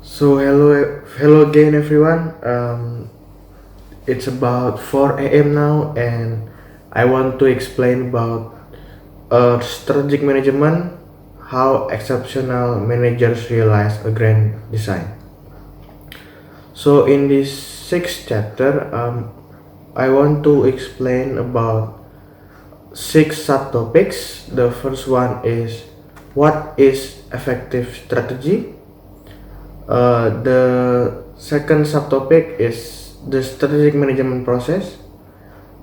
So hello again, everyone. It's about 4 a.m. now, and I want to explain about strategic management, how exceptional managers realize a grand design. So in this sixth chapter, I want to explain about six subtopics. The first one is what is effective strategy. The second subtopic is the strategic management process.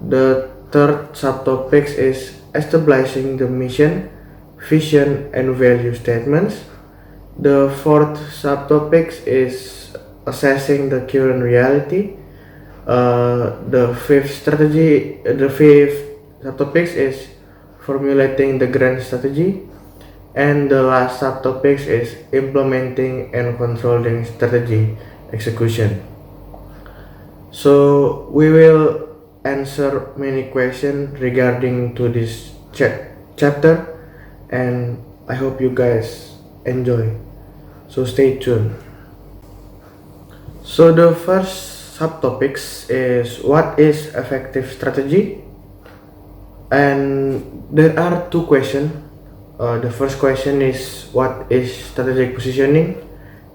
The third subtopic is establishing the mission, vision, and value statements. The fourth subtopic is assessing the current reality. The fifth subtopic is formulating the grand strategy. And the last subtopic is implementing and controlling strategy execution. So we will answer many questions regarding to this chapter, and I hope you guys enjoy. So stay tuned. So the first subtopics is what is effective strategy, and there are two questions. The first question is what is strategic positioning,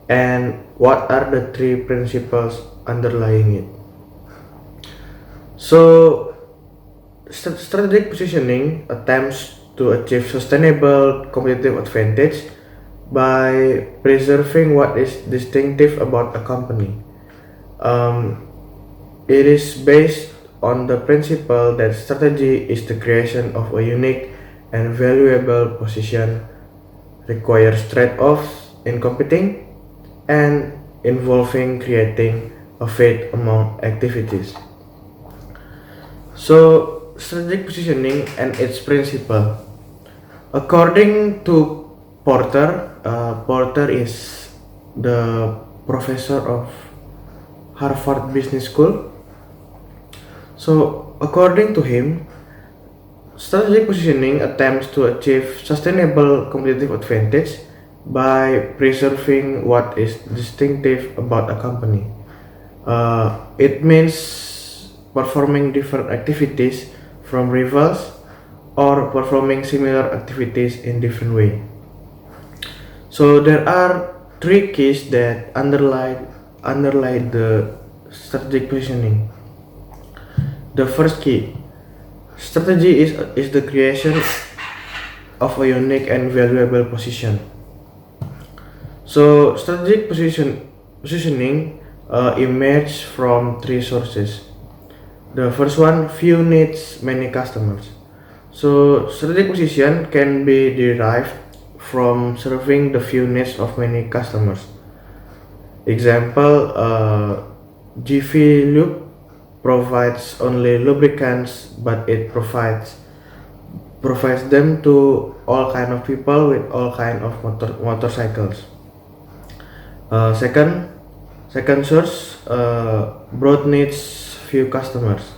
and what are the three principles underlying it. So strategic positioning attempts to achieve sustainable competitive advantage by preserving what is distinctive about a company. Um, it is based on the principle that strategy is the creation of a unique and valuable position, requires trade-offs in competing, and involving creating a fit among activities. So strategic positioning and its principle. According to Porter, Porter is the professor of Harvard Business School. So according to him, strategic positioning attempts to achieve sustainable competitive advantage by preserving what is distinctive about a company. It means performing different activities from rivals or performing similar activities in different way. So there are three keys that underlie the strategic positioning. The first key, strategy is the creation of a unique and valuable position. So strategic positioning emerges from three sources. The first one, few needs, many customers. So strategic position can be derived from serving the few needs of many customers. Example, GV Lube provides only lubricants, but it provides them to all kind of people with all kind of motorcycles. Second source, broad needs, few customers.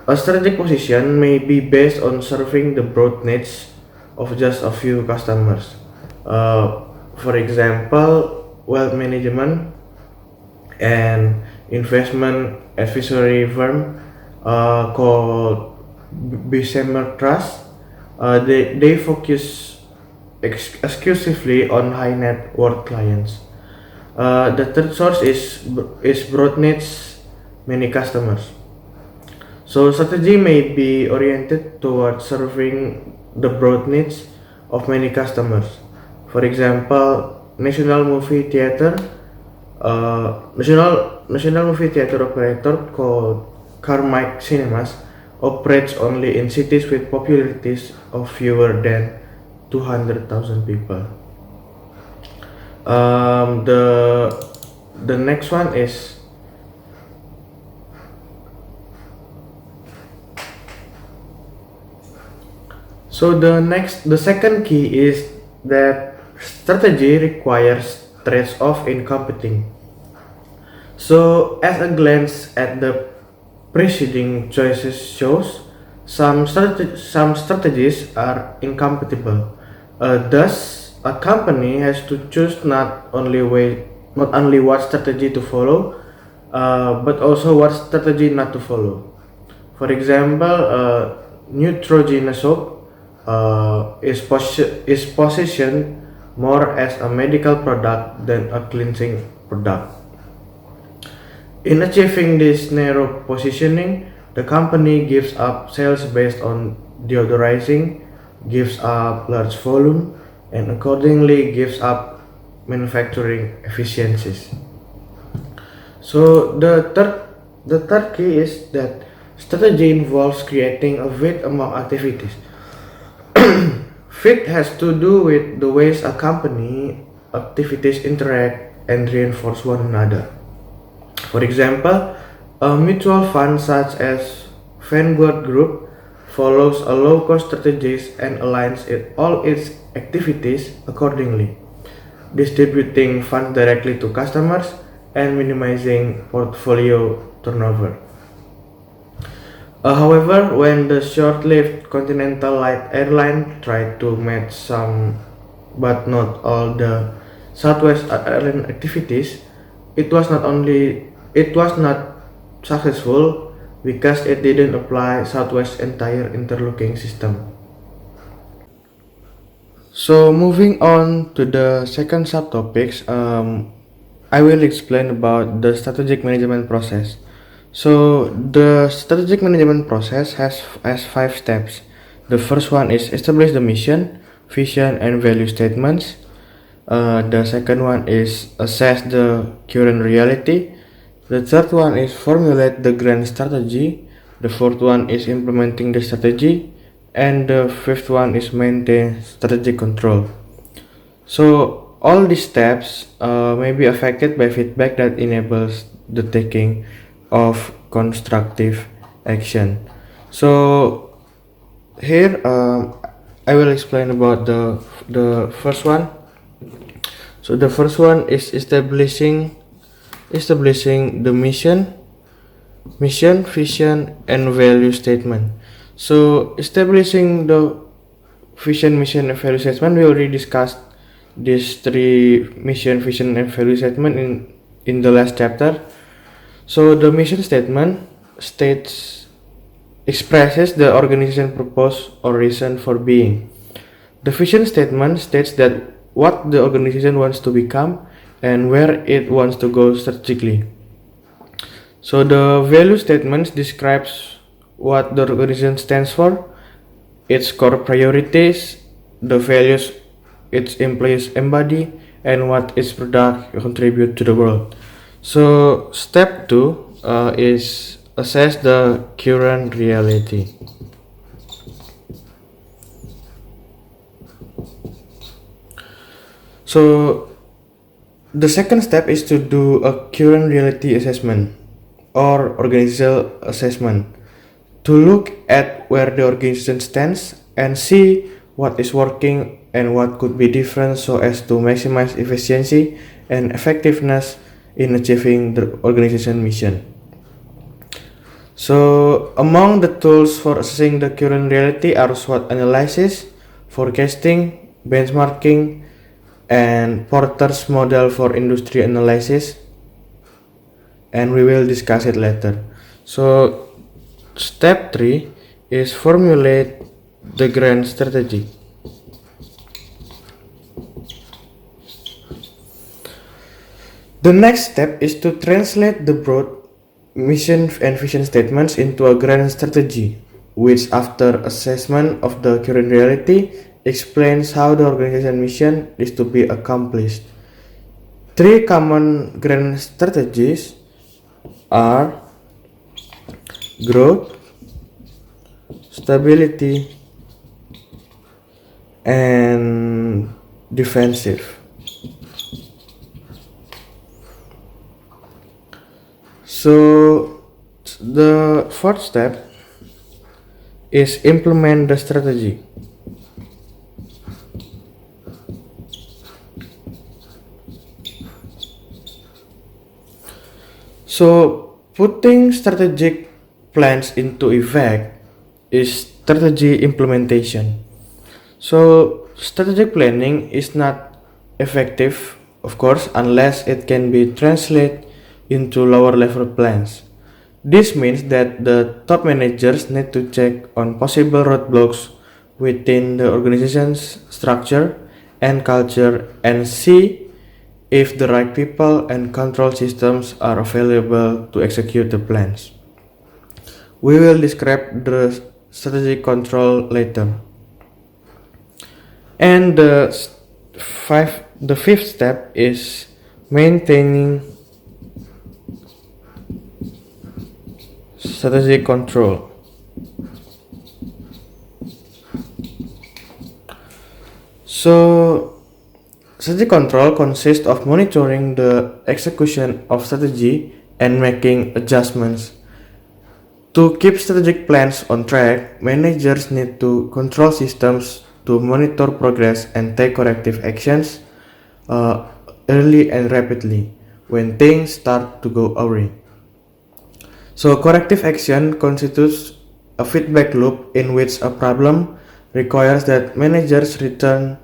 A strategic position may be based on serving the broad needs of just a few customers. For example, wealth management and investment advisory firm called Bessemer Trust. They focus exclusively on high net worth clients. The third source is broad needs, many customers. So strategy may be oriented towards serving the broad needs of many customers. For example, National Movie Theater operator called Carmike Cinemas operates only in cities with popularities of fewer than 200,000 people. The next one is the second key is that strategy requires trade-off in competing. So as a glance at the preceding choices shows, some strategies are incompatible. Thus, a company has to choose not only not only what strategy to follow, but also what strategy not to follow. For example, Neutrogena soap is positioned more as a medical product than a cleansing product. In achieving this narrow positioning, the company gives up sales based on deodorizing, gives up large volume, and accordingly gives up manufacturing efficiencies. So the third key is that strategy involves creating a fit among activities. Fit has to do with the ways a company activities interact and reinforce one another. For example, a mutual fund such as Vanguard Group follows a low-cost strategies and aligns all its activities accordingly, distributing funds directly to customers and minimizing portfolio turnover. However, when the short-lived Continental Light Airline tried to match some but not all the Southwest Airlines activities, it was not successful because it didn't apply Southwest's entire interlocking system. So moving on to the second subtopics, I will explain about the strategic management process. So the strategic management process has five steps. The first one is establish the mission, vision, and value statements. The second one is assess the current reality. The third one is formulate the grand strategy. The fourth one is implementing the strategy. And the fifth one is maintain strategic control. So all these steps may be affected by feedback that enables the taking of constructive action. So here I will explain about the first one. So the first one is establishing the mission, vision, and value statement. So establishing the vision, mission, and value statement, we already discussed these three mission, vision, and value statement in the last chapter. So the mission statement expresses the organization purpose or reason for being. The vision statement states that what the organization wants to become and where it wants to go strategically. So the value statement describes what the organization stands for, its core priorities, the values its employees embody, and what its product contribute to the world. So step two is assess the current reality. So the second step is to do a current reality assessment or organizational assessment to look at where the organization stands and see what is working and what could be different so as to maximize efficiency and effectiveness in achieving the organization mission. So among the tools for assessing the current reality are SWOT analysis, forecasting, benchmarking, and Porter's model for industry analysis, and we will discuss it later. So step 3 is formulate the grand strategy. The next step is to translate the broad mission and vision statements into a grand strategy, which after assessment of the current reality explains how the organization mission is to be accomplished. Three common grand strategies are growth, stability, and defensive. So the fourth step is implement the strategy. So putting strategic plans into effect is strategy implementation. So strategic planning is not effective of course, unless it can be translated into lower level plans. This means that the top managers need to check on possible roadblocks within the organization's structure and culture and see if the right people and control systems are available to execute the plans. We will describe the strategic control later. And the fifth step is maintaining strategic control. So, strategic control consists of monitoring the execution of strategy and making adjustments. To keep strategic plans on track, managers need to control systems to monitor progress and take corrective actions early and rapidly when things start to go awry. So, corrective action constitutes a feedback loop in which a problem requires that managers return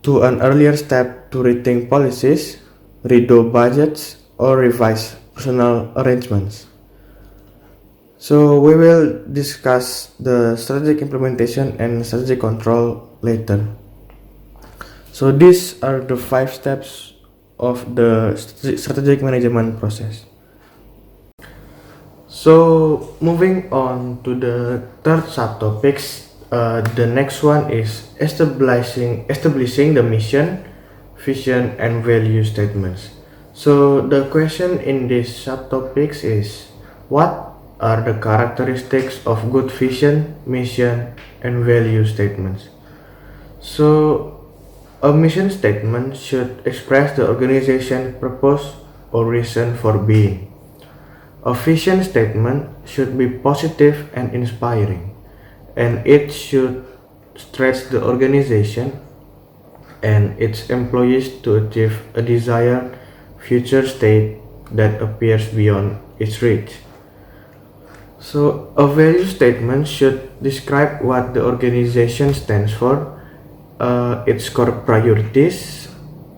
to an earlier step to rethink policies, redo budgets, or revise personnel arrangements. So, we will discuss the strategic implementation and strategic control later. So, these are the 5 steps of the strategic management process. So, moving on to the third subtopics, the next one is establishing the mission, vision, and value statements. So, the question in these subtopics is, what are the characteristics of good vision, mission, and value statements? So, a mission statement should express the organization's purpose or reason for being. A vision statement should be positive and inspiring, and it should stretch the organization and its employees to achieve a desired future state that appears beyond its reach. So, a value statement should describe what the organization stands for, its core priorities,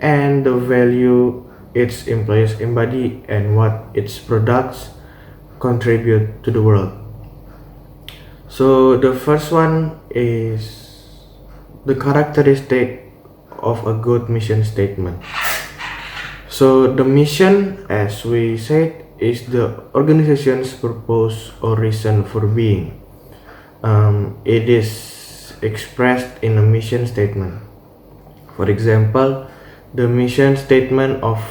and the value its employees embody and what its products contribute to the world. So, the first one is the characteristic of a good mission statement. So, the mission, as we said, is the organization's purpose or reason for being. It is expressed in a mission statement. For example, the mission statement of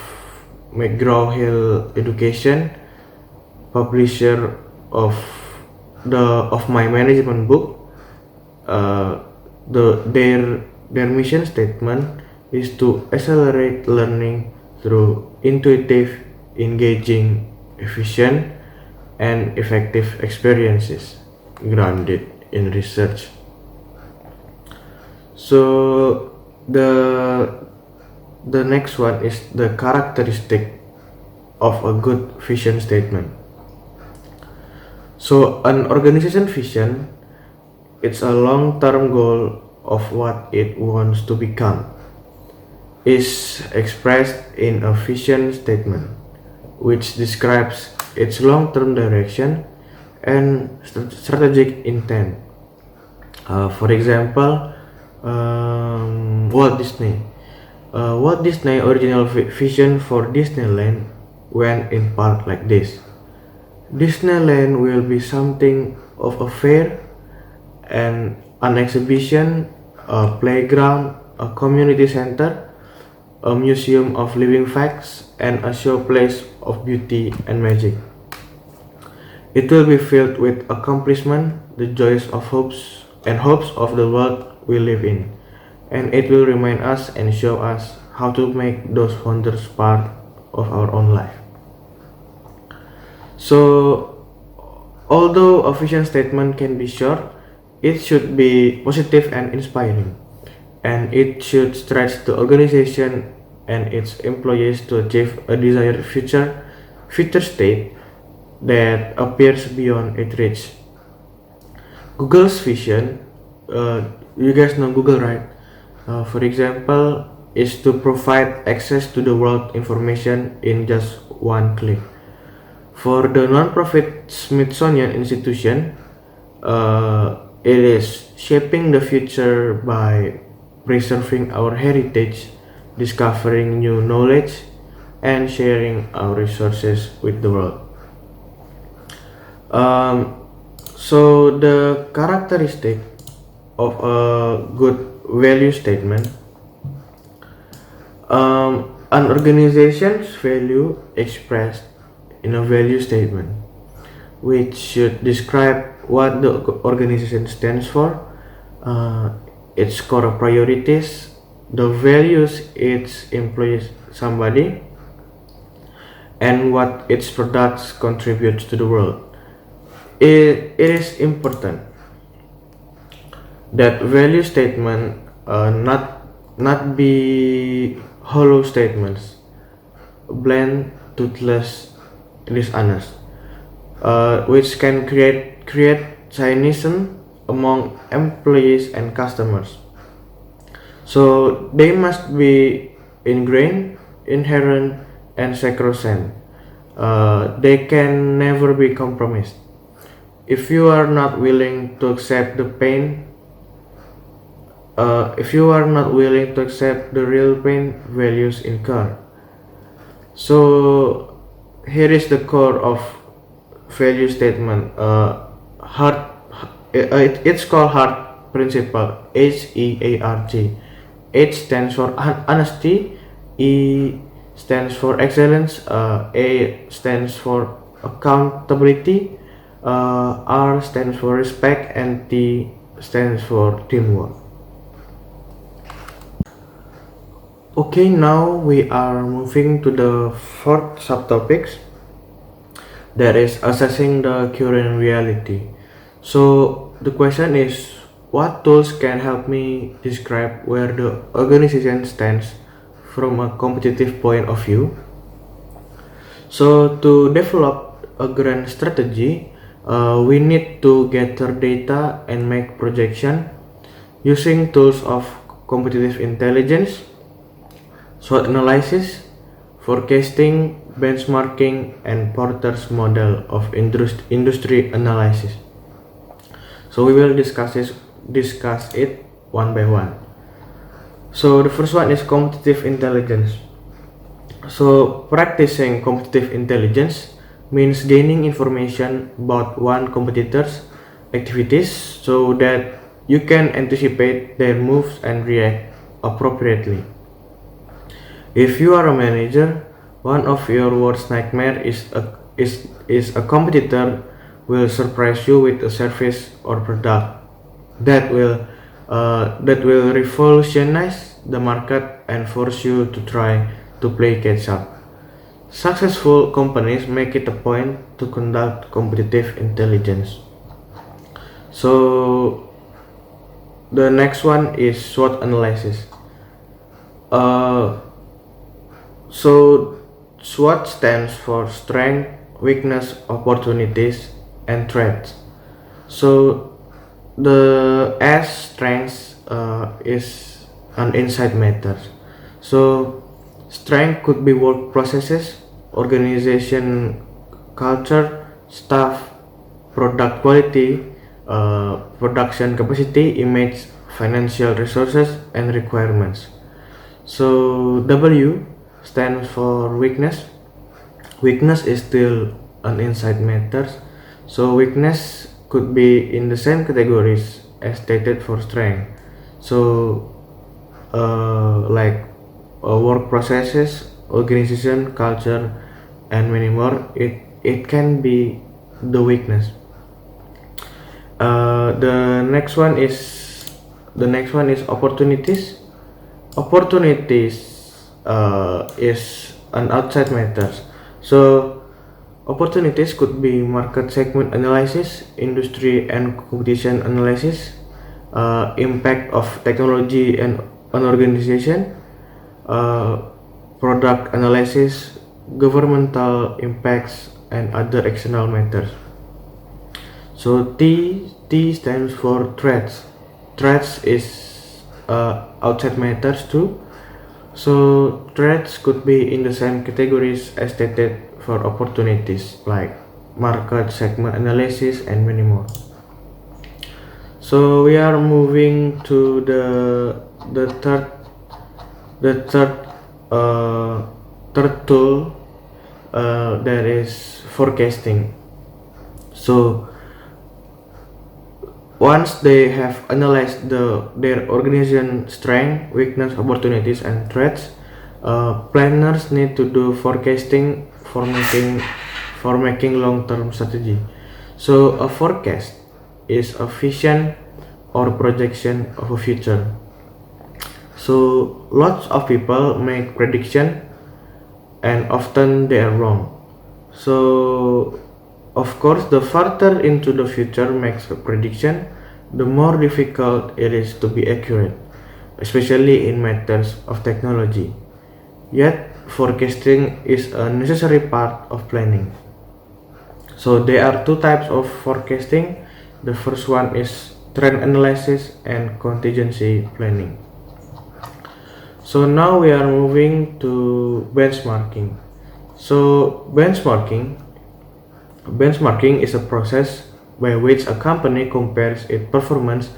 McGraw-Hill Education, publisher of my management book, their mission statement is to accelerate learning through intuitive, engaging, efficient, and effective experiences grounded in research. So the next one is the characteristic of a good vision statement. So an organization vision, it's a long-term goal of what it wants to become, is expressed in a vision statement, which describes its long-term direction and strategic intent. For example, Walt Disney. Walt Disney original vision for Disneyland went in part like this. Disneyland will be something of a fair and an exhibition, a playground, a community center, a museum of living facts, and a showplace of beauty and magic. It will be filled with accomplishment, the joys of hopes of the world we live in, and it will remind us and show us how to make those wonders part of our own life. So, although a vision statement can be short, it should be positive and inspiring, and it should stretch the organization and its employees to achieve a desired future state that appears beyond its reach. Google's vision, you guys know Google, right? For example, is to provide access to the world information in just one click. For the non-profit Smithsonian Institution, it is shaping the future by preserving our heritage, discovering new knowledge, and sharing our resources with the world. Um, so the characteristic of a good value statement, an organization's value expressed in a value statement, which should describe what the organization stands for, uh, its core priorities, the values its employees somebody, and what its products contributes to the world. It is important that value statement not be hollow statements, bland, toothless, dishonest, which can create cynicism among employees and customers. So they must be ingrained, inherent, and sacrosanct. They can never be compromised. If you are not willing to accept the pain, if you are not willing to accept the real pain values incur. So here is the core of value statement. It's called HEART principle. HEART. H stands for honesty. E stands for excellence. A stands for accountability. R stands for respect, and T stands for teamwork. Okay, now we are moving to the fourth subtopics, that is assessing the current reality. So the question is, what tools can help me describe where the organization stands from a competitive point of view? So to develop a grand strategy, we need to gather data and make projection using tools of competitive intelligence, SWOT analysis, forecasting, benchmarking, and Porter's model of industry analysis. So we will discuss it one by one. So the first one is competitive intelligence. So practicing competitive intelligence means gaining information about one competitor's activities so that you can anticipate their moves and react appropriately. If you are a manager, one of your worst nightmare is a competitor will surprise you with a service or product that will revolutionize the market and force you to try to play catch up. Successful companies make it a point to conduct competitive intelligence. So the next one is SWOT analysis. So SWOT stands for strength, weakness, opportunities, and threats. So the S strengths is an insight matters. So strength could be work processes, organization culture, staff, product quality, production capacity, image, financial resources, and requirements. So W stands for weakness. Weakness is still an insight matters. So weakness could be in the same categories as stated for strength. So like work processes, organization culture, and many more. It can be the weakness. The next one is opportunities. Opportunities is an outside matters. So opportunities could be market segment analysis, industry and competition analysis, impact of technology and an organization, product analysis, governmental impacts, and other external matters. So T stands for threats. Threats is outside matters too. So threats could be in the same categories as stated for opportunities like market segment analysis and many more. So we are moving to the third the third uh, third tool, that is forecasting. So once they have analyzed their organization strength, weakness, opportunities, and threats, planners need to do forecasting for making long-term strategy. So a forecast is a vision or projection of a future. So lots of people make prediction and often they are wrong. So of course, the further into the future makes a prediction, the more difficult it is to be accurate, especially in matters of technology. Yet, forecasting is a necessary part of planning. So, there are two types of forecasting. The first one is trend analysis and contingency planning. So, now we are moving to benchmarking. So, benchmarking is a process by which a company compares its performance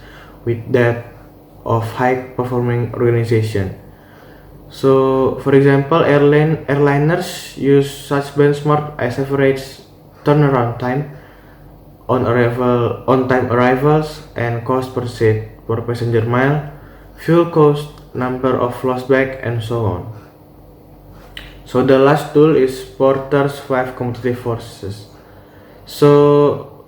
with that of high-performing organization. So, for example, airliners use such benchmark as average turnaround time, on-time arrivals, and cost per seat per passenger mile, fuel cost, number of lost bag, and so on. So the last tool is Porter's 5 competitive forces. So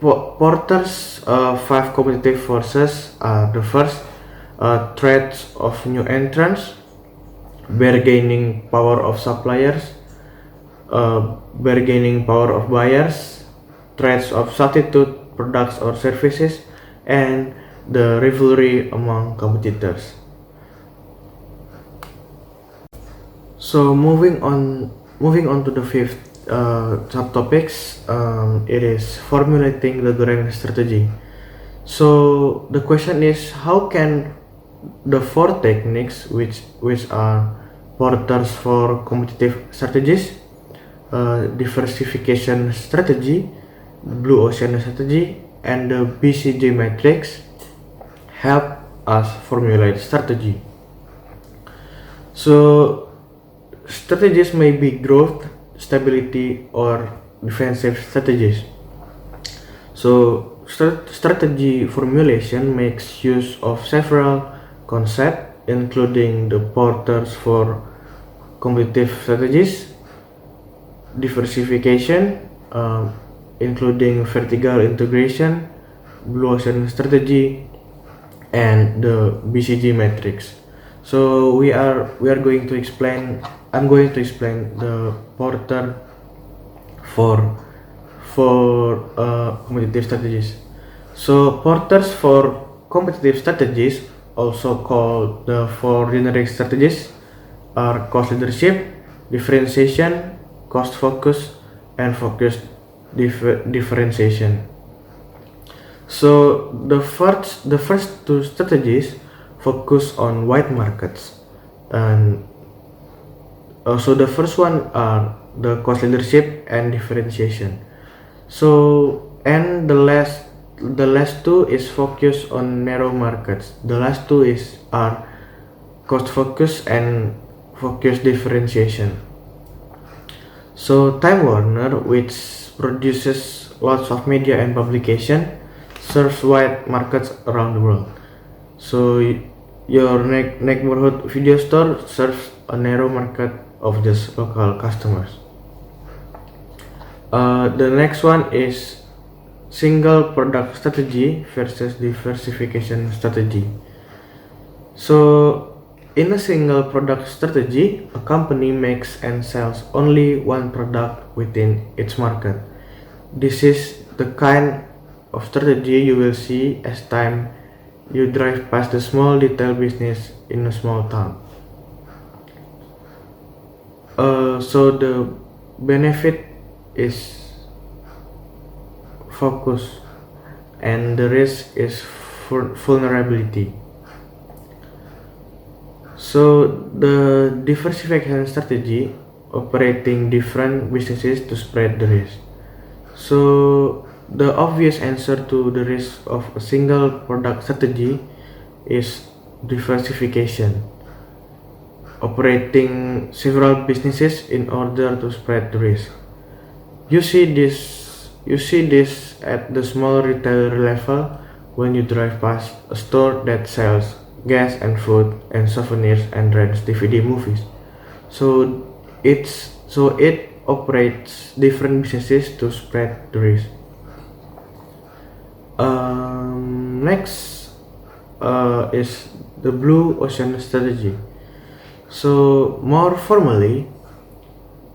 Porter's 5 competitive forces are the first, threats of new entrants, bargaining power of suppliers, bargaining power of buyers, threats of substitute products or services, and the rivalry among competitors. So moving on to the fifth subtopics, it is formulating the grand strategy. So the question is, how can the four techniques which are Porter's four competitive strategies, diversification strategy, blue ocean strategy, and the BCG matrix help us formulate strategy. So strategies may be growth, stability, or defensive strategies. So strategy formulation makes use of several concepts, including the Porter's four competitive strategies, diversification, including vertical integration, blue ocean strategy, and the BCG matrix. So we are going to explain. I'm going to explain the Porter for competitive strategies. So Porter's four competitive strategies, also called the four generic strategies, are cost leadership, differentiation, cost focus, and focused differentiation. So the first two strategies focus on wide markets, and so the first one are the cost leadership and differentiation. So and the last two is focus on narrow markets. The last two is are cost focus and focus differentiation. So Time Warner, which produces lots of media and publication, serves wide markets around the world. So your neighborhood video store serves a narrow market of just local customers. The next one is single product strategy versus diversification strategy. So in a single product strategy, a company makes and sells only one product within its market. This is the kind of strategy you will see as time you drive past the small detail business in a small town. So the benefit is focus and the risk is vulnerability. So the diversification strategy, operating different businesses to spread the risk. So the obvious answer to the risk of a single product strategy is diversification, operating several businesses in order to spread the risk. You see this at the small retailer level when you drive past a store that sells gas and food and souvenirs and rents DVD movies. So it operates different businesses to spread the risk. Next is the blue ocean strategy. So more formally,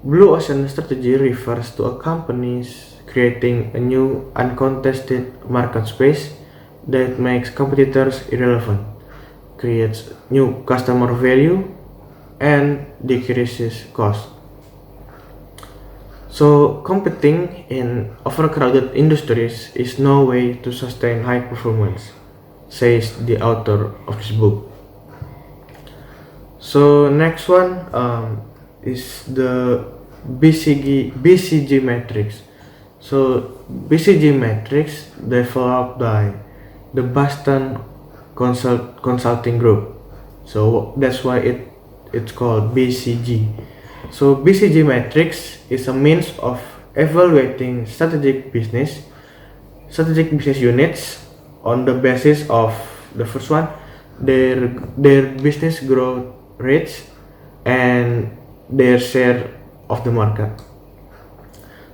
blue ocean strategy refers to a company's creating a new uncontested market space that makes competitors irrelevant, creates new customer value, and decreases cost. So competing in overcrowded industries is no way to sustain high performance, says the author of this book. So next one is the BCG matrix. So BCG matrix developed by the Boston Consulting Group. So that's why it's called BCG. So BCG matrix is a means of evaluating strategic business units on the basis of the first one, their business growth rates and their share of the market.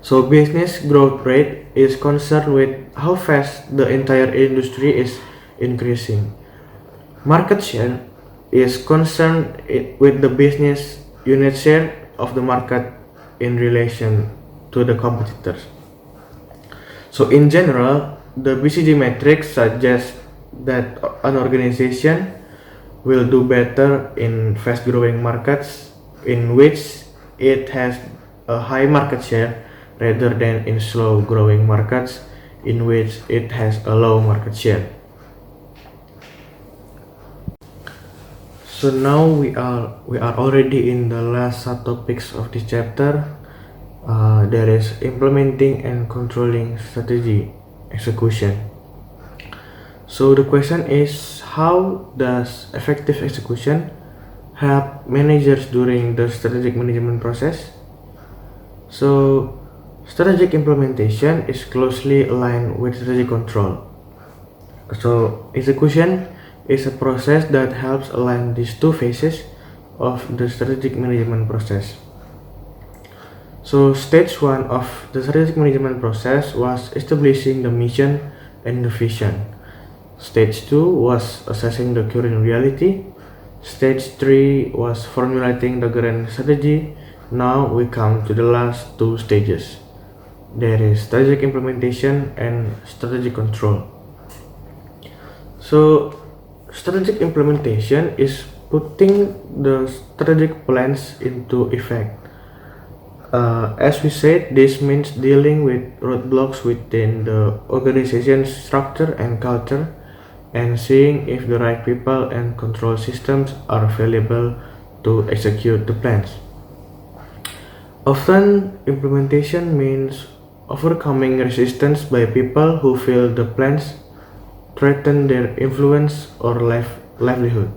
So business growth rate is concerned with how fast the entire industry is increasing. Market share is concerned with the business unit share of the market in relation to the competitors. So in general, the BCG matrix suggests that an organization will do better in fast-growing markets in which it has a high market share rather than in slow-growing markets in which it has a low market share. So now we are already in the last subtopics of this chapter. There is implementing and controlling strategy execution. So the question is, how does effective execution help managers during the strategic management process? So strategic implementation is closely aligned with strategic control. So execution is a process that helps align these two phases of the strategic management process. So stage 1 of the strategic management process was establishing the mission and the vision. Stage 2 was assessing the current reality. Stage 3 was formulating the grand strategy. Now we come to the last two stages. There is strategic implementation and strategic control. So strategic implementation is putting the strategic plans into effect. As we said, this means dealing with roadblocks within the organization's structure and culture and seeing if the right people and control systems are available to execute the plans. Often, implementation means overcoming resistance by people who feel the plans threaten their influence or livelihood.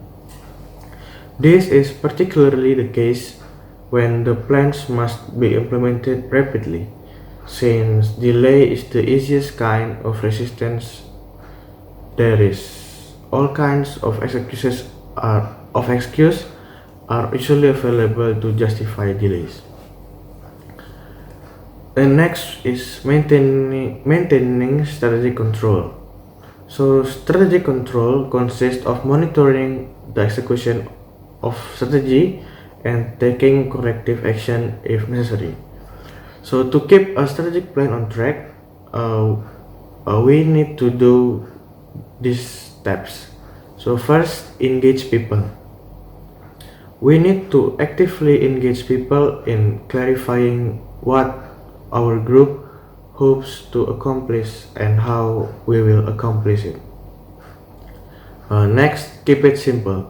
This is particularly the case when the plans must be implemented rapidly, since delay is the easiest kind of resistance. There is all kinds of excuses are usually available to justify delays. And next is maintaining strategic control. So strategic control consists of monitoring the execution of strategy and taking corrective action if necessary. So to keep a strategic plan on track, we need to do these steps. So first, engage people. We need to actively engage people in clarifying what our group hopes to accomplish and how we will accomplish it. Next, keep it simple.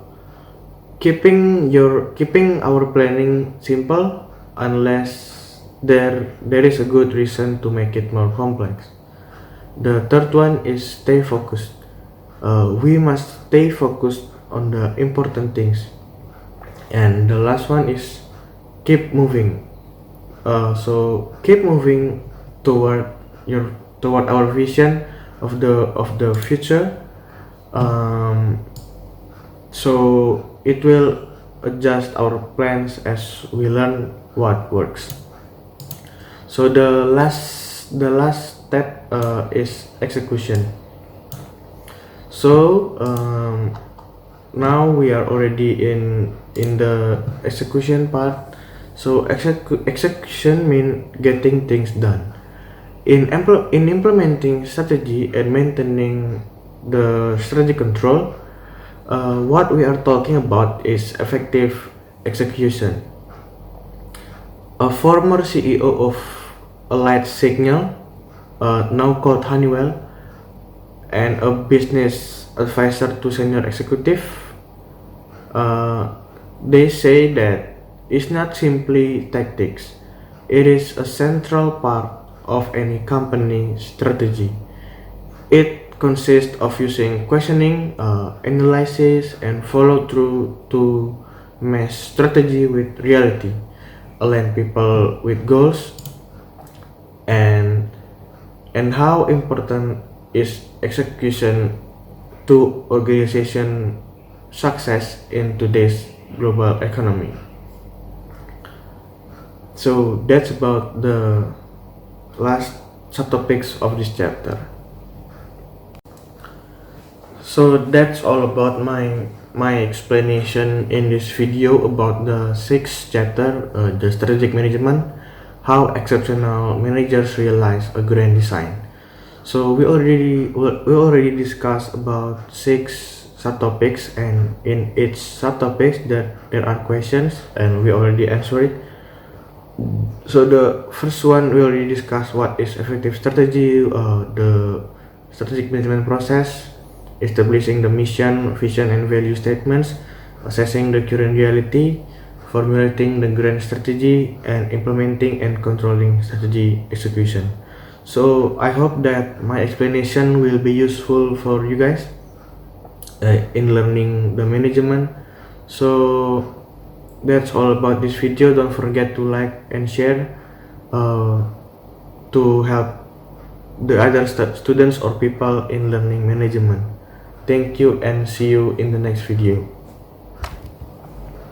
keeping our planning simple unless there is a good reason to make it more complex. The third one is stay focused. We must stay focused on the important things. And the last one is keep moving. So keep moving toward toward our vision of the future. So it will adjust our plans as we learn what works. So the last step is execution. So now we are already in the execution part. So execution means getting things done. In implementing strategy and maintaining the strategy control, what we are talking about is effective execution. A former CEO of Allied Signal, now called Honeywell, and a business advisor to senior executive, they say that it's not simply tactics, it is a central part of any company strategy. It consists of using questioning, analysis, and follow through to match strategy with reality, align people with goals, and how important is execution to organization success in today's global economy. So that's about the last subtopics of this chapter. So that's all about my explanation in this video about the sixth chapter, the strategic management, how exceptional managers realize a grand design. So we already discussed about 6 subtopics, and in each subtopics there are questions and we already answered it. So the first one we already discussed what is effective strategy, the strategic management process, establishing the mission, vision, and value statements, assessing the current reality, formulating the grand strategy, and implementing and controlling strategy execution. So I hope that my explanation will be useful for you guys in learning the management. So that's all about this video. Don't forget to like and share to help the other students or people in learning management. Thank you and see you in the next video.